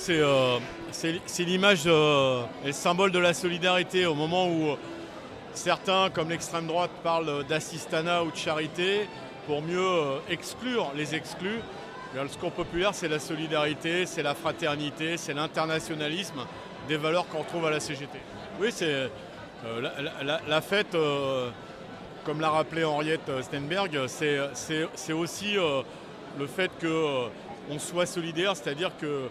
C'est l'image et le symbole de la solidarité au moment où certains, comme l'extrême droite, parlent d'assistanat ou de charité pour mieux exclure les exclus. Le Secours populaire, c'est la solidarité, c'est la fraternité, c'est l'internationalisme, des valeurs qu'on retrouve à la CGT. Oui, c'est la fête, comme l'a rappelé Henriette Stenberg, c'est aussi le fait qu'on soit solidaire, c'est-à-dire que,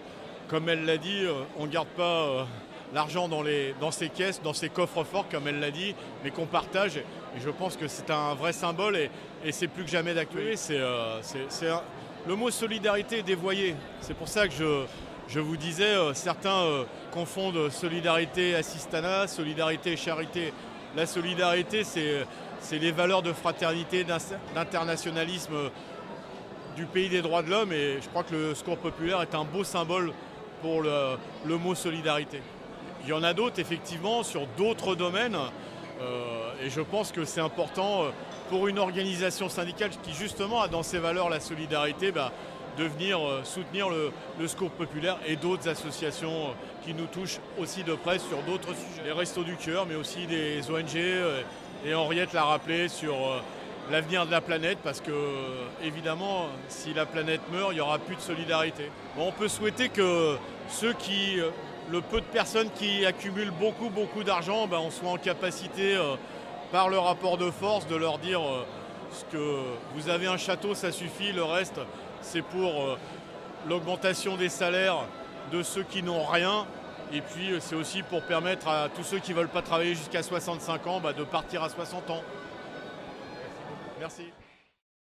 comme elle l'a dit, on ne garde pas l'argent dans ses caisses, dans ses coffres forts, comme elle l'a dit, mais qu'on partage. Et je pense que c'est un vrai symbole et c'est plus que jamais d'actualité. Le mot solidarité est dévoyé. C'est pour ça que je vous disais, certains confondent solidarité assistanat, solidarité charité. La solidarité, c'est les valeurs de fraternité, d'internationalisme du pays des droits de l'homme. Et je crois que le Secours populaire est un beau symbole pour le mot solidarité. Il y en a d'autres, effectivement, sur d'autres domaines. Et je pense que c'est important pour une organisation syndicale qui, justement, a dans ses valeurs la solidarité, de venir soutenir le Secours populaire et d'autres associations qui nous touchent aussi de près sur d'autres sujets. Les Restos du Cœur, mais aussi des ONG. Et Henriette l'a rappelé sur l'avenir de la planète, parce que, évidemment, si la planète meurt, il n'y aura plus de solidarité. Bon, on peut souhaiter que le peu de personnes qui accumulent beaucoup d'argent, on soit en capacité, par le rapport de force, de leur dire que vous avez un château, ça suffit, le reste, c'est pour l'augmentation des salaires de ceux qui n'ont rien. Et puis, c'est aussi pour permettre à tous ceux qui ne veulent pas travailler jusqu'à 65 ans de partir à 60 ans. Merci.